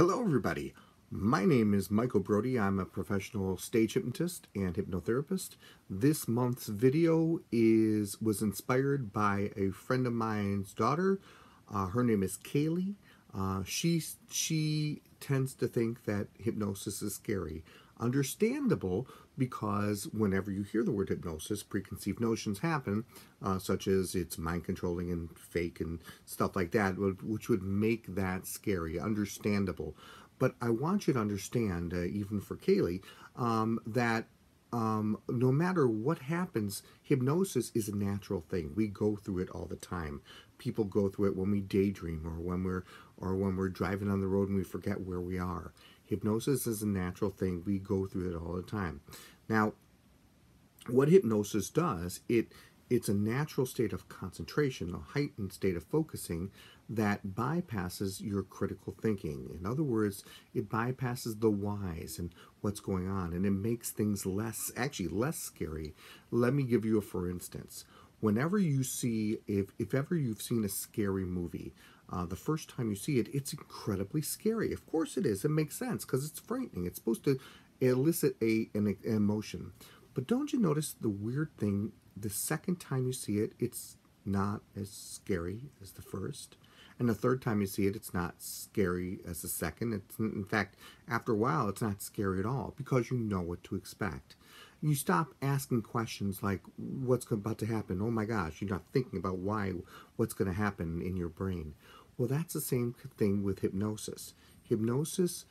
Hello everybody, my name is Michael Brody. I'm a professional stage hypnotist and hypnotherapist. This month's video was inspired by a friend of mine's daughter. Her name is Kaylee. She tends to think that hypnosis is scary. Understandable, because whenever you hear the word hypnosis, preconceived notions happen, such as it's mind controlling and fake and stuff like that, which would make that scary. Understandable. But I want you to understand, even for Kaylee, that no matter what happens, hypnosis is a natural thing. We go through it all the time. People go through it when we daydream, or when we're driving on the road and we forget where we are. Hypnosis is a natural thing. We go through it all the time. Now, what hypnosis does, it's a natural state of concentration, a heightened state of focusing that bypasses your critical thinking. In other words, it bypasses the whys and what's going on, and it makes things less scary. Let me give you a for instance. Whenever you see, if ever you've seen a scary movie, the first time you see it, it's incredibly scary. Of course it is. It makes sense because it's frightening. It's supposed to elicit an emotion. But don't you notice the weird thing? The second time you see it, it's not as scary as the first. And the third time you see it, it's not scary as the second. It's, in fact, after a while, it's not scary at all because you know what to expect. You stop asking questions like, what's about to happen? Oh my gosh, you're not thinking about what's going to happen in your brain. Well, that's the same thing with hypnosis. Hypnosis,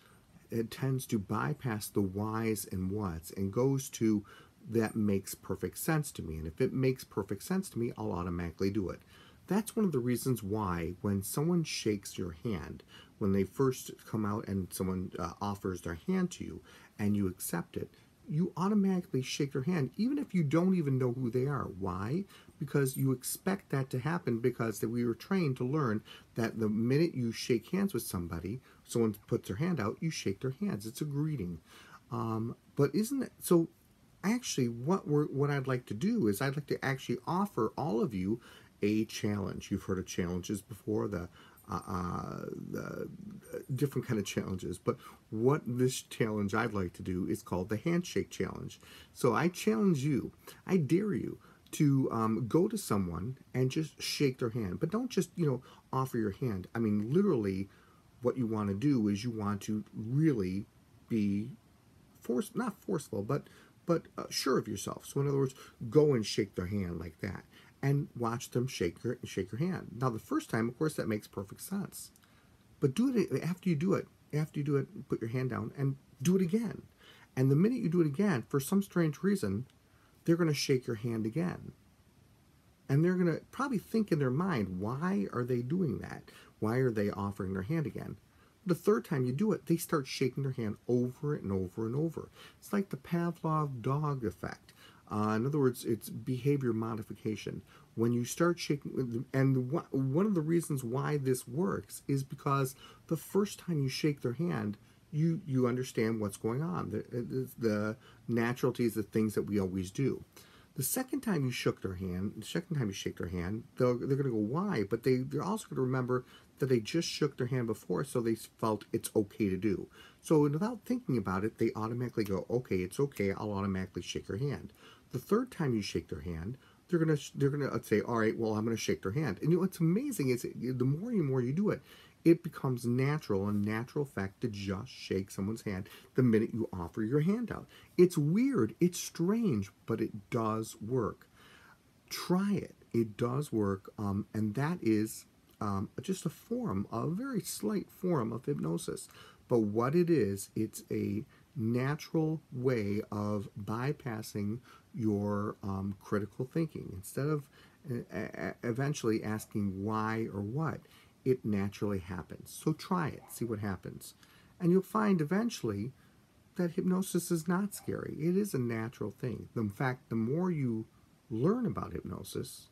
it tends to bypass the whys and whats and goes to, that makes perfect sense to me. And if it makes perfect sense to me, I'll automatically do it. That's one of the reasons why when someone shakes your hand, when they first come out and someone offers their hand to you and you accept it, you automatically shake their hand, even if you don't even know who they are. Why? Because you expect that to happen, because we were trained to learn that the minute you shake hands with somebody, someone puts their hand out, you shake their hands. It's a greeting. But isn't it so? Actually, what I'd like to do is I'd like to actually offer all of you a challenge. You've heard of challenges before, the different kind of challenges, but what this challenge I'd like to do is called the Handshake Challenge. So I challenge you, I dare you to go to someone and just shake their hand. But don't just, offer your hand. I mean, literally, what you want to do is you want to really be not forceful, but sure of yourself. So in other words, go and shake their hand like that, and watch them shake your hand. Now, the first time, of course, that makes perfect sense. But do it after you do it. After you do it, put your hand down and do it again. And the minute you do it again, for some strange reason, they're going to shake your hand again. And they're going to probably think in their mind, why are they doing that? Why are they offering their hand again? The third time you do it, they start shaking their hand over and over and over. It's like the Pavlov dog effect. In other words, it's behavior modification. When you start shaking, and one of the reasons why this works is because the first time you shake their hand, you understand what's going on. The naturalties, the things that we always do. The second time you shake their hand, they're going to go, why? But they're also going to remember that they just shook their hand before, so they felt it's okay to do. So without thinking about it, they automatically go, okay, it's okay, I'll automatically shake your hand. The third time you shake their hand, they're gonna say, all right, well, I'm gonna shake their hand. And what's amazing is the more you do it, it becomes natural, a natural fact to just shake someone's hand the minute you offer your hand out. It's weird, it's strange, but it does work. Try it. It does work, and that is just a very slight form of hypnosis. But what it is, it's a natural way of bypassing your critical thinking. Instead of eventually asking why or what, it naturally happens. So try it, see what happens. And you'll find eventually that hypnosis is not scary. It is a natural thing. In fact, the more you learn about hypnosis,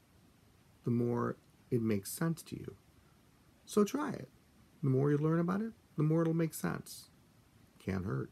the more it makes sense to you. So try it. The more you learn about it, the more it'll make sense. Can't hurt.